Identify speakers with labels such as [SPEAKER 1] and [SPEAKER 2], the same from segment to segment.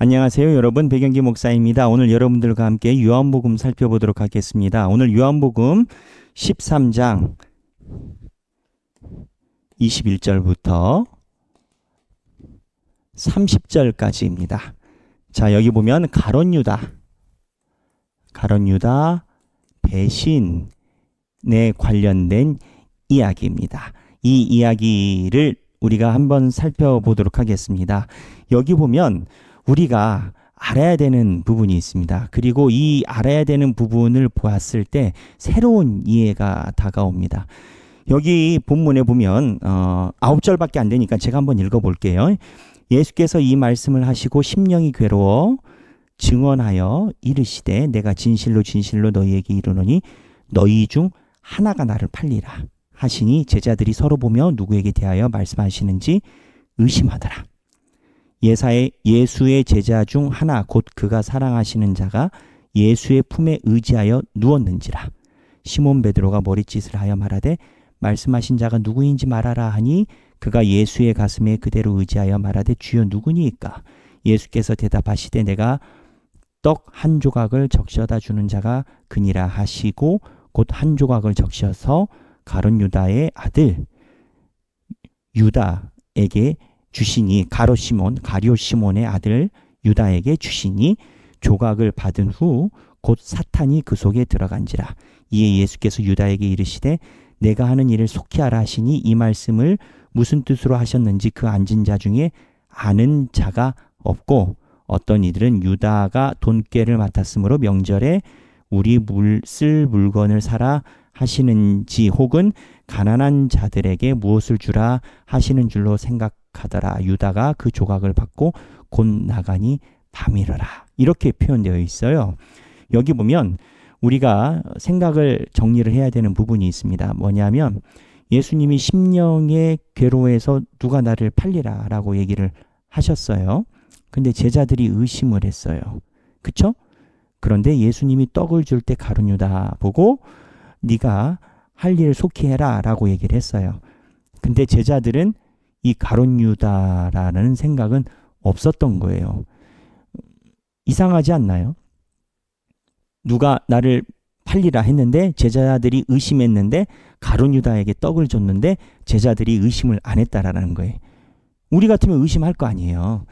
[SPEAKER 1] 안녕하세요, 여러분. 백영기 목사입니다. 오늘 여러분들과 함께 요한복음 살펴보도록 하겠습니다. 오늘 요한복음 13장 21절부터 30절까지입니다. 자, 여기 보면 가룟 유다 배신에 관련된 이야기입니다. 이 이야기를 우리가 한번 살펴보도록 하겠습니다. 여기 보면 우리가 알아야 되는 부분이 있습니다. 그리고 이 알아야 되는 부분을 보았을 때 새로운 이해가 다가옵니다. 여기 본문에 보면 9절밖에 안 되니까 제가 한번 읽어볼게요. 예수께서 이 말씀을 하시고 심령이 괴로워 증언하여 이르시되 내가 진실로 진실로 너희에게 이르노니 너희 중 하나가 나를 팔리라 하시니 제자들이 서로 보며 누구에게 대하여 말씀하시는지 의심하더라. 예수의 제자 중 하나 곧 그가 사랑하시는 자가 예수의 품에 의지하여 누웠는지라. 시몬 베드로가 머리짓을 하여 말하되 말씀하신 자가 누구인지 말하라 하니 그가 예수의 가슴에 그대로 의지하여 말하되 주여 누구니이까. 예수께서 대답하시되 내가 떡 한 조각을 적셔다 주는 자가 그니라 하시고 곧 한 조각을 적셔서 가룟 유다의 아들 유다에게 주시니 가룟 시몬의 아들 유다에게 주시니 조각을 받은 후 곧 사탄이 그 속에 들어간지라. 이에 예수께서 유다에게 이르시되 내가 하는 일을 속히 하라 하시니 이 말씀을 무슨 뜻으로 하셨는지 그 앉은 자 중에 아는 자가 없고 어떤 이들은 유다가 돈꾀를 맡았으므로 명절에 우리 쓸 물건을 사라 하시는지 혹은 가난한 자들에게 무엇을 주라 하시는 줄로 생각하더라. 유다가 그 조각을 받고 곧 나가니 밤이러라. 이렇게 표현되어 있어요. 여기 보면 우리가 생각을 정리를 해야 되는 부분이 있습니다. 뭐냐면 예수님이 심령에 괴로워해서 누가 나를 팔리라 라고 얘기를 하셨어요. 근데 제자들이 의심을 했어요. 그쵸? 그런데 예수님이 떡을 줄 때 가룟 유다 보고 네가 할 일을 속히 해라 라고 얘기를 했어요. 근데 제자들은 이 가룟 유다라는 생각은 없었던 거예요. 이상하지 않나요? 누가 나를 팔리라 했는데 제자들이 의심했는데 가룟 유다에게 떡을 줬는데 제자들이 의심을 안 했다라는 거예요. 우리 같으면 의심할 거 아니에요.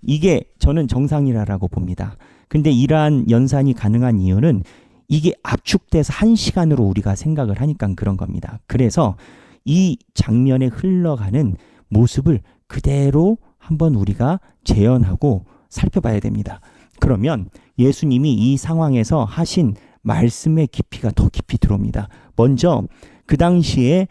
[SPEAKER 1] 이게 저는 정상이라고 봅니다. 근데 이러한 연산이 가능한 이유는 이게 압축돼서 한 시간으로 우리가 생각을 하니까 그런 겁니다. 그래서 이 장면에 흘러가는 모습을 그대로 한번 우리가 재현하고 살펴봐야 됩니다. 그러면 예수님이 이 상황에서 하신 말씀의 깊이가 더 깊이 들어옵니다. 먼저 그 당시에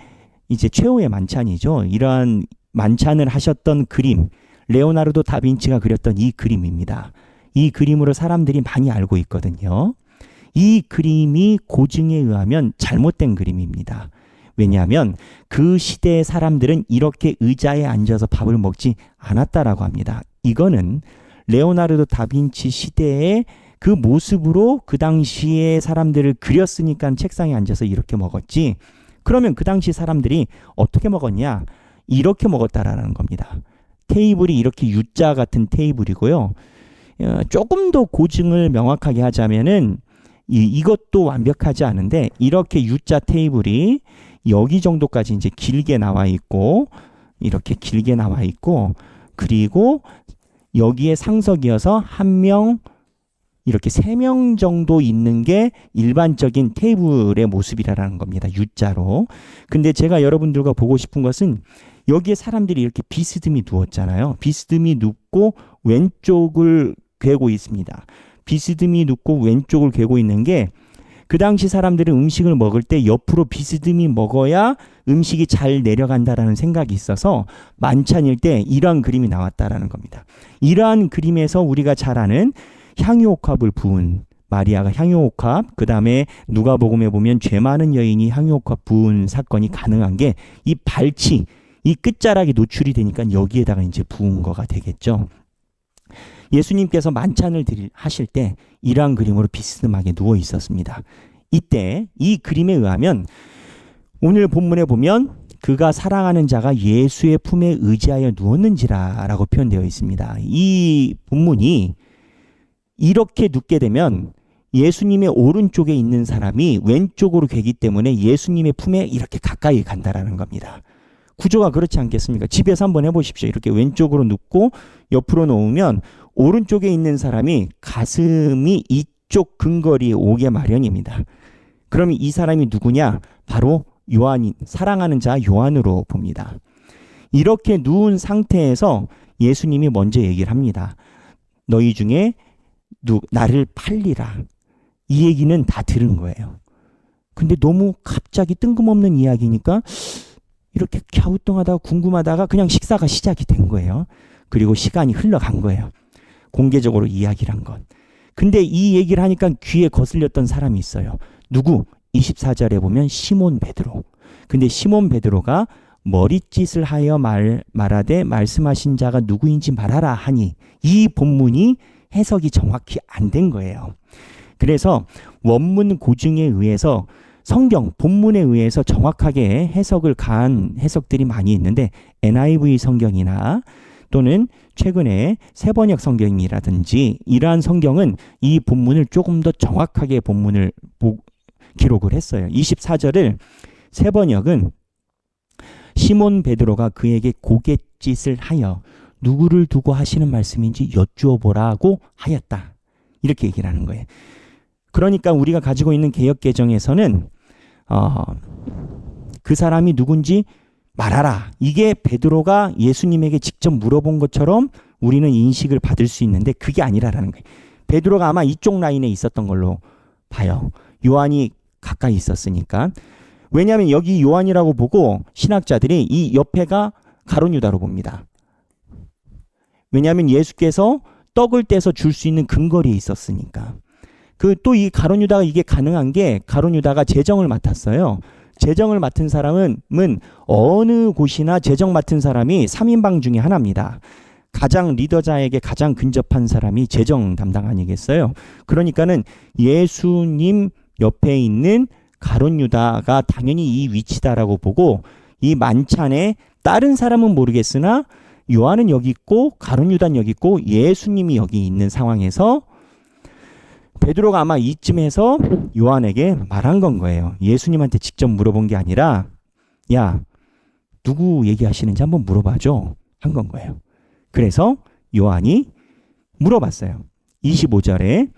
[SPEAKER 1] 이제 최후의 만찬이죠. 이러한 만찬을 하셨던 그림, 레오나르도 다빈치가 그렸던 이 그림입니다. 이 그림으로 사람들이 많이 알고 있거든요. 이 그림이 고증에 의하면 잘못된 그림입니다. 왜냐하면 그 시대의 사람들은 이렇게 의자에 앉아서 밥을 먹지 않았다라고 합니다. 이거는 레오나르도 다빈치 시대의 그 모습으로 그 당시의 사람들을 그렸으니까 책상에 앉아서 이렇게 먹었지. 그러면 그 당시 사람들이 어떻게 먹었냐? 이렇게 먹었다라는 겁니다. 테이블이 이렇게 U자 같은 테이블이고요. 조금 더 고증을 명확하게 하자면은 이것도 완벽하지 않은데 이렇게 U자 테이블이 여기 정도까지 이제 길게 나와 있고 이렇게 길게 나와 있고 그리고 여기에 상석이어서 한 명 이렇게 3명 정도 있는 게 일반적인 테이블의 모습이라는 겁니다. U자로. 근데 제가 여러분들과 보고 싶은 것은 여기에 사람들이 이렇게 비스듬히 누웠잖아요. 비스듬히 눕고 왼쪽을 괴고 있습니다. 비스듬히 눕고 왼쪽을 괴고 있는 게 그 당시 사람들은 음식을 먹을 때 옆으로 비스듬히 먹어야 음식이 잘 내려간다라는 생각이 있어서 만찬일 때 이러한 그림이 나왔다라는 겁니다. 이러한 그림에서 우리가 잘 아는 향유옥합을 부은 마리아가 향유옥합, 그 다음에 누가복음에 보면 죄 많은 여인이 향유옥합 부은 사건이 가능한 게 이 발치, 이 끝자락이 노출이 되니까 여기에다가 이제 부은 거가 되겠죠. 예수님께서 만찬을 하실 때 이러한 그림으로 비스듬하게 누워 있었습니다. 이때 이 그림에 의하면 오늘 본문에 보면 그가 사랑하는 자가 예수의 품에 의지하여 누웠는지라 라고 표현되어 있습니다. 이 본문이 이렇게 눕게 되면 예수님의 오른쪽에 있는 사람이 왼쪽으로 되기 때문에 예수님의 품에 이렇게 가까이 간다라는 겁니다. 구조가 그렇지 않겠습니까? 집에서 한번 해보십시오. 이렇게 왼쪽으로 눕고 옆으로 놓으면 오른쪽에 있는 사람이 가슴이 이쪽 근거리에 오게 마련입니다. 그럼 이 사람이 누구냐? 바로 요한이, 사랑하는 자 요한으로 봅니다. 이렇게 누운 상태에서 예수님이 먼저 얘기를 합니다. 너희 중에 나를 팔리라. 이 얘기는 다 들은 거예요. 근데 너무 갑자기 뜬금없는 이야기니까 이렇게 갸우뚱하다가 궁금하다가 그냥 식사가 시작이 된 거예요. 그리고 시간이 흘러간 거예요. 공개적으로 이야기를 한 건. 근데 이 얘기를 하니까 귀에 거슬렸던 사람이 있어요. 누구? 24절에 보면 시몬 베드로. 근데 시몬 베드로가 머릿짓을 하여 말하되 말씀하신 자가 누구인지 말하라 하니 이 본문이 해석이 정확히 안 된 거예요. 그래서 원문 고증에 의해서 성경 본문에 의해서 정확하게 해석을 가한 해석들이 많이 있는데 NIV 성경이나 또는 최근에 새번역 성경이라든지 이러한 성경은 이 본문을 조금 더 정확하게 본문을 기록을 했어요. 24절을 새번역은 시몬 베드로가 그에게 고갯짓을 하여 누구를 두고 하시는 말씀인지 여쭈어 보라고 하였다. 이렇게 얘기를 하는 거예요. 그러니까 우리가 가지고 있는 개역개정에서는 그 사람이 누군지 말하라. 이게 베드로가 예수님에게 직접 물어본 것처럼 우리는 인식을 받을 수 있는데 그게 아니라라는 거예요. 베드로가 아마 이쪽 라인에 있었던 걸로 봐요. 요한이 가까이 있었으니까. 왜냐하면 여기 요한이라고 보고 신학자들이 이 옆에가 가룟 유다로 봅니다. 왜냐하면 예수께서 떡을 떼서 줄 수 있는 근거리에 있었으니까. 또 이 가룟 유다가 이게 가능한 게 가룟 유다가 재정을 맡았어요. 재정을 맡은 사람은 어느 곳이나 재정 맡은 사람이 3인방 중에 하나입니다. 가장 리더자에게 가장 근접한 사람이 재정 담당 아니겠어요? 그러니까는 예수님 옆에 있는 가룟 유다가 당연히 이 위치다라고 보고 이 만찬에 다른 사람은 모르겠으나 요한은 여기 있고 가룟 유다는 여기 있고 예수님이 여기 있는 상황에서 베드로가 아마 이쯤에서 요한에게 말한 건 거예요. 예수님한테 직접 물어본 게 아니라 야 누구 얘기하시는지 한번 물어봐줘 한 건 거예요. 그래서 요한이 물어봤어요. 25절에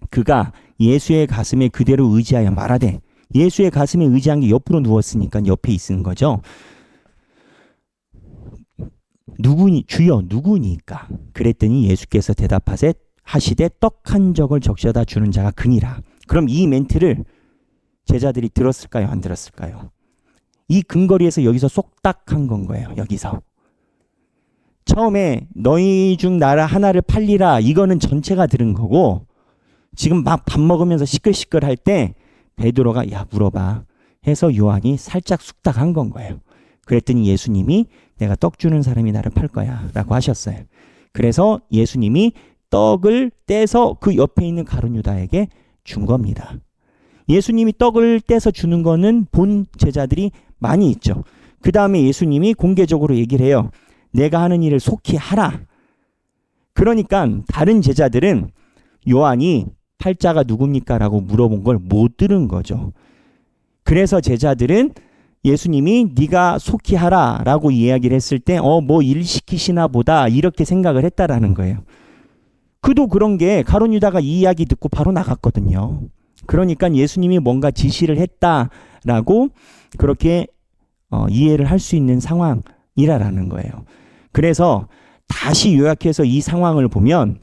[SPEAKER 1] 그가 예수의 가슴에 그대로 의지하여 말하되 예수의 가슴에 의지한 게 옆으로 누웠으니까 옆에 있는 거죠. 누구니 주여 누구니까 그랬더니 예수께서 하시되 떡 한 적을 적셔다 주는 자가 그니라. 그럼 이 멘트를 제자들이 들었을까요? 안 들었을까요? 이 근거리에서 여기서 쏙딱 한 건 거예요. 여기서. 처음에 너희 중 나라 하나를 팔리라 이거는 전체가 들은 거고 지금 막 밥 먹으면서 시끌시끌 할 때 베드로가 야 물어봐 해서 요한이 살짝 쑥닥한 건 거예요. 그랬더니 예수님이 내가 떡 주는 사람이 나를 팔 거야 라고 하셨어요. 그래서 예수님이 떡을 떼서 그 옆에 있는 가룟 유다에게 준 겁니다. 예수님이 떡을 떼서 주는 거는 본 제자들이 많이 있죠. 그 다음에 예수님이 공개적으로 얘기를 해요. 내가 하는 일을 속히 하라. 그러니까 다른 제자들은 요한이 팔자가 누굽니까? 라고 물어본 걸 못 들은 거죠. 그래서 제자들은 예수님이 네가 속히 하라 라고 이야기를 했을 때 뭐 일 시키시나 보다 이렇게 생각을 했다라는 거예요. 그도 그런 게 가룟 유다가 이 이야기 듣고 바로 나갔거든요. 그러니까 예수님이 뭔가 지시를 했다라고 그렇게 이해를 할 수 있는 상황이라는 거예요. 그래서 다시 요약해서 이 상황을 보면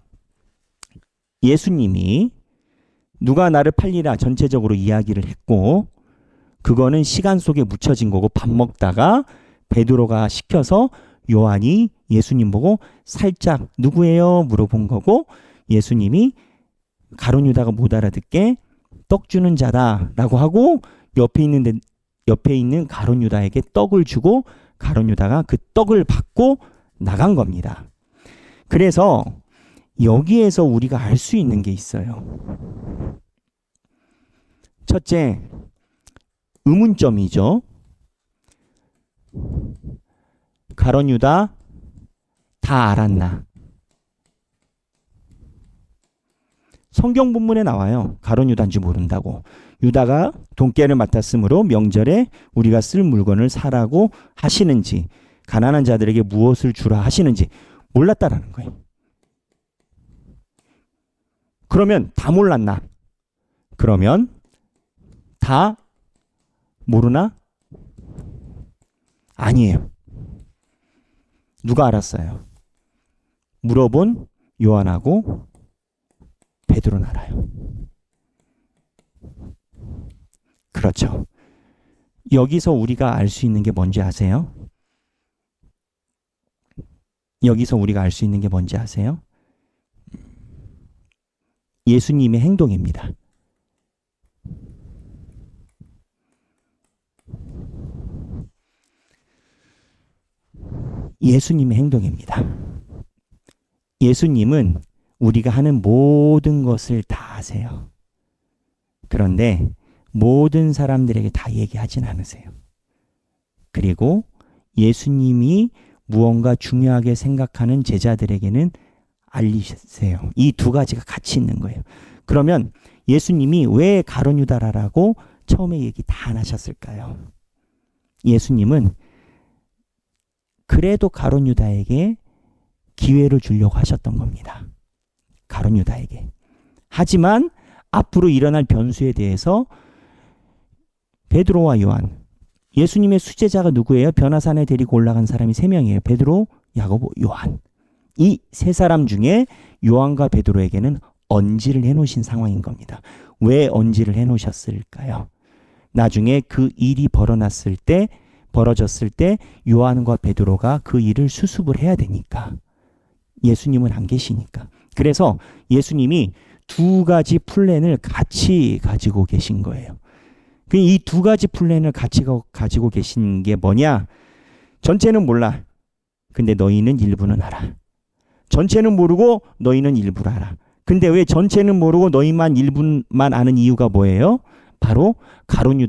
[SPEAKER 1] 예수님이 누가 나를 팔리라 전체적으로 이야기를 했고 그거는 시간 속에 묻혀진 거고 밥 먹다가 베드로가 시켜서 요한이 예수님 보고 살짝 누구예요? 물어본 거고 예수님이 가룟 유다가 못 알아듣게 떡 주는 자다라고 하고 옆에 있는 가룟 유다에게 떡을 주고 가룟 유다가 그 떡을 받고 나간 겁니다. 그래서 여기에서 우리가 알 수 있는 게 있어요. 첫째, 의문점이죠. 가룟 유다 다 알았나? 성경 본문에 나와요. 가룟 유다인지 모른다고. 유다가 돈깨를 맡았으므로 명절에 우리가 쓸 물건을 사라고 하시는지 가난한 자들에게 무엇을 주라 하시는지 몰랐다라는 거예요. 그러면 다 몰랐나? 그러면 다 모르나? 아니에요. 누가 알았어요? 물어본 요한하고 베드로는 알아요. 그렇죠. 여기서 우리가 알 수 있는 게 뭔지 아세요? 여기서 우리가 알 수 있는 게 뭔지 아세요? 예수님의 행동입니다. 예수님의 행동입니다. 예수님은 우리가 하는 모든 것을 다 아세요. 그런데 모든 사람들에게 다 얘기하진 않으세요. 그리고 예수님이 무언가 중요하게 생각하는 제자들에게는 알리세요. 이 두 가지가 같이 있는 거예요. 그러면 예수님이 왜 가룟 유다라고 처음에 얘기 다 안 하셨을까요? 예수님은 그래도 가룟 유다에게 기회를 주려고 하셨던 겁니다. 가룟 유다에게. 하지만 앞으로 일어날 변수에 대해서 베드로와 요한, 예수님의 수제자가 누구예요? 변화산에 데리고 올라간 사람이 3명이에요. 베드로, 야고보, 요한. 이 세 사람 중에 요한과 베드로에게는 언지를 해놓으신 상황인 겁니다. 왜 언지를 해놓으셨을까요? 나중에 그 일이 벌어졌을 때 요한과 베드로가 그 일을 수습을 해야 되니까. 예수님은 안 계시니까. 그래서 예수님이 두 가지 플랜을 같이 가지고 계신 거예요. 이 두 가지 플랜을 같이 가지고 계신 게 뭐냐? 전체는 몰라. 근데 너희는 일부는 알아. 전체는 모르고 너희는 일부를 알아. 근데 왜 전체는 모르고 너희만 일부만 아는 이유가 뭐예요? 바로 가룟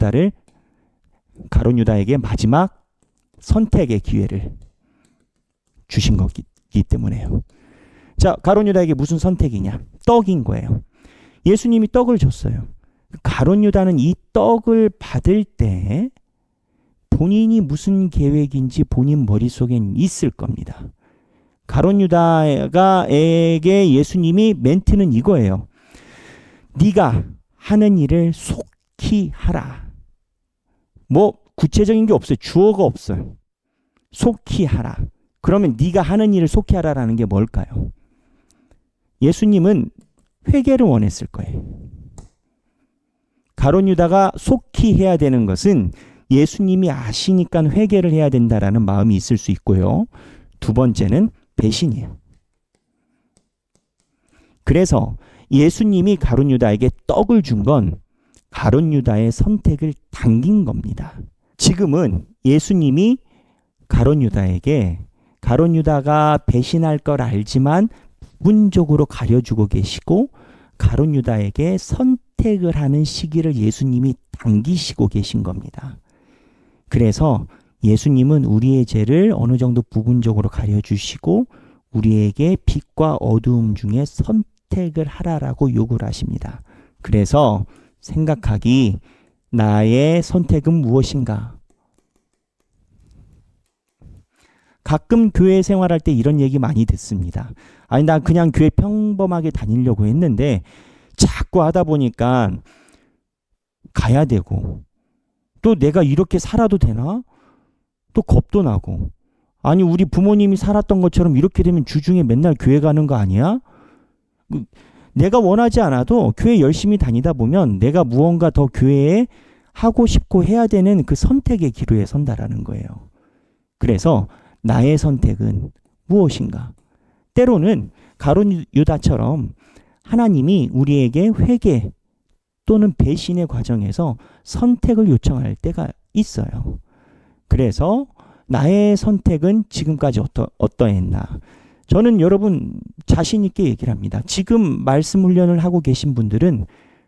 [SPEAKER 1] 유다에게 마지막 선택의 기회를 주신 거기 때문에요. 자, 가룟 유다에게 무슨 선택이냐? 떡인 거예요. 예수님이 떡을 줬어요. 가룟 유다는 이 떡을 받을 때 본인이 무슨 계획인지 본인 머릿속엔 있을 겁니다. 가룟 유다에게 예수님이 멘트는 이거예요. 네가 하는 일을 속히 하라. 뭐 구체적인 게 없어요. 주어가 없어요. 속히 하라. 그러면 네가 하는 일을 속히 하라라는 게 뭘까요? 예수님은 회개를 원했을 거예요. 가룟 유다가 속히 해야 되는 것은 예수님이 아시니까 회개를 해야 된다라는 마음이 있을 수 있고요. 두 번째는 배신이에요. 그래서 예수님이 가룟 유다에게 떡을 준 건 가룟 유다의 선택을 당긴 겁니다. 지금은 예수님이 가룟 유다가 배신할 걸 알지만 부분적으로 가려주고 계시고 가룟 유다에게 선택을 하는 시기를 예수님이 당기시고 계신 겁니다. 그래서 예수님은 우리의 죄를 어느 정도 부분적으로 가려주시고 우리에게 빛과 어두움 중에 선택을 하라라고 요구를 하십니다. 그래서 생각하기, 나의 선택은 무엇인가? 가끔 교회 생활할 때 이런 얘기 많이 듣습니다. 아니, 나 그냥 교회 평범하게 다니려고 했는데 자꾸 하다 보니까 가야 되고, 또 내가 이렇게 살아도 되나? 또 겁도 나고, 아니 우리 부모님이 살았던 것처럼 이렇게 되면 주중에 맨날 교회 가는 거 아니야? 내가 원하지 않아도 교회 열심히 다니다 보면 내가 무언가 더 교회에 하고 싶고 해야 되는 그 선택의 기로에 선다라는 거예요. 그래서 나의 선택은 무엇인가? 때로는 가룟 유다처럼 하나님이 우리에게 회개 또는 배신의 과정에서 선택을 요청할 때가 있어요. 그래서 나의 선택은 지금까지 어떠했나? 저는 여러분 자신 있게 얘기를 합니다. 지금 말씀 훈련을 하고 계신 분들은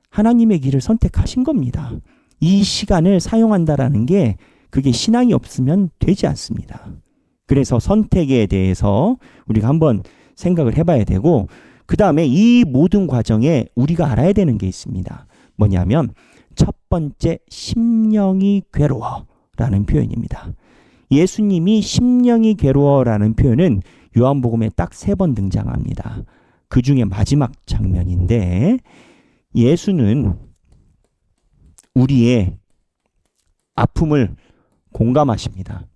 [SPEAKER 1] 하나님의 길을 선택하신 겁니다. 이 시간을 사용한다라는 게 그게 신앙이 없으면 되지 않습니다. 그래서 선택에 대해서 우리가 한번 생각을 해봐야 되고, 그 다음에 이 모든 과정에 우리가 알아야 되는 게 있습니다. 뭐냐면 첫 번째, 심령이 괴로워라는 표현입니다. 예수님이 심령이 괴로워라는 표현은 요한복음에 딱 3번 등장합니다. 그 중에 마지막 장면인데, 예수는 우리의 아픔을 공감하십니다.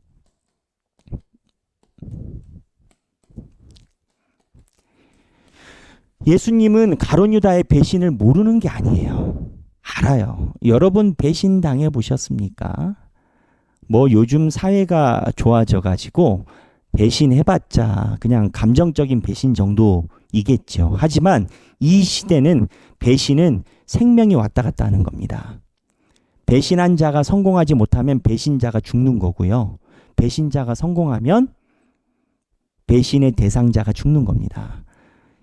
[SPEAKER 1] 예수님은 가룟 유다의 배신을 모르는 게 아니에요. 알아요. 여러분 배신 당해 보셨습니까? 뭐 요즘 사회가 좋아져 가지고 배신해봤자 그냥 감정적인 배신 정도이겠죠. 하지만 이 시대는 배신은 생명이 왔다 갔다 하는 겁니다. 배신한 자가 성공하지 못하면 배신자가 죽는 거고요. 배신자가 성공하면 배신의 대상자가 죽는 겁니다.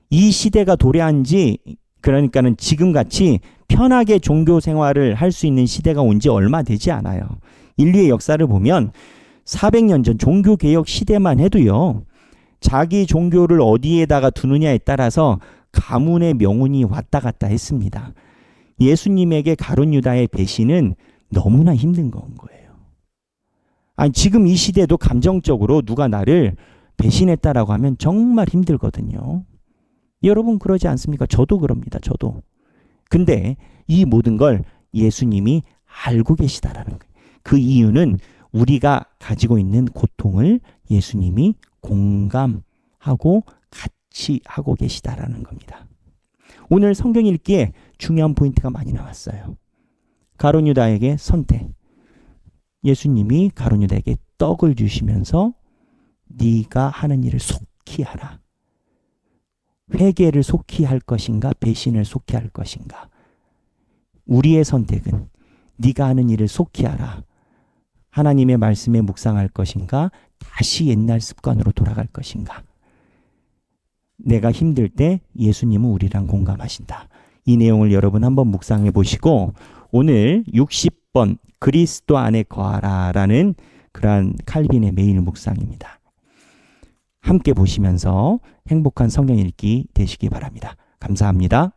[SPEAKER 1] 이 시대가 도래한 지, 그러니까는 지금같이 편하게 종교 생활을 할 수 있는 시대가 온 지 얼마 되지 않아요. 인류의 역사를 보면 400년 전 종교개혁 시대만 해도요, 자기 종교를 어디에다가 두느냐에 따라서 가문의 명운이 왔다 갔다 했습니다. 예수님에게 가룟 유다의 배신은 너무나 힘든 건 거예요. 아니, 지금 이 시대도 감정적으로 누가 나를 배신했다라고 하면 정말 힘들거든요. 여러분 그러지 않습니까? 저도 그럽니다. 저도. 근데 이 모든 걸 예수님이 알고 계시다라는 거예요. 그 이유는 우리가 가지고 있는 고통을 예수님이 공감하고 같이 하고 계시다라는 겁니다. 오늘 성경 읽기에 중요한 포인트가 많이 나왔어요. 가룟 유다에게 선택. 예수님이 가룟 유다에게 떡을 주시면서 네가 하는 일을 속히 하라. 회개를 속히 할 것인가, 배신을 속히 할 것인가. 우리의 선택은 네가 하는 일을 속히 하라. 하나님의 말씀에 묵상할 것인가, 다시 옛날 습관으로 돌아갈 것인가. 내가 힘들 때 예수님은 우리랑 공감하신다. 이 내용을 여러분 한번 묵상해 보시고, 오늘 60번 그리스도 안에 거하라라는 그러한 칼빈의 매일 묵상입니다. 함께 보시면서 행복한 성경 읽기 되시기 바랍니다. 감사합니다.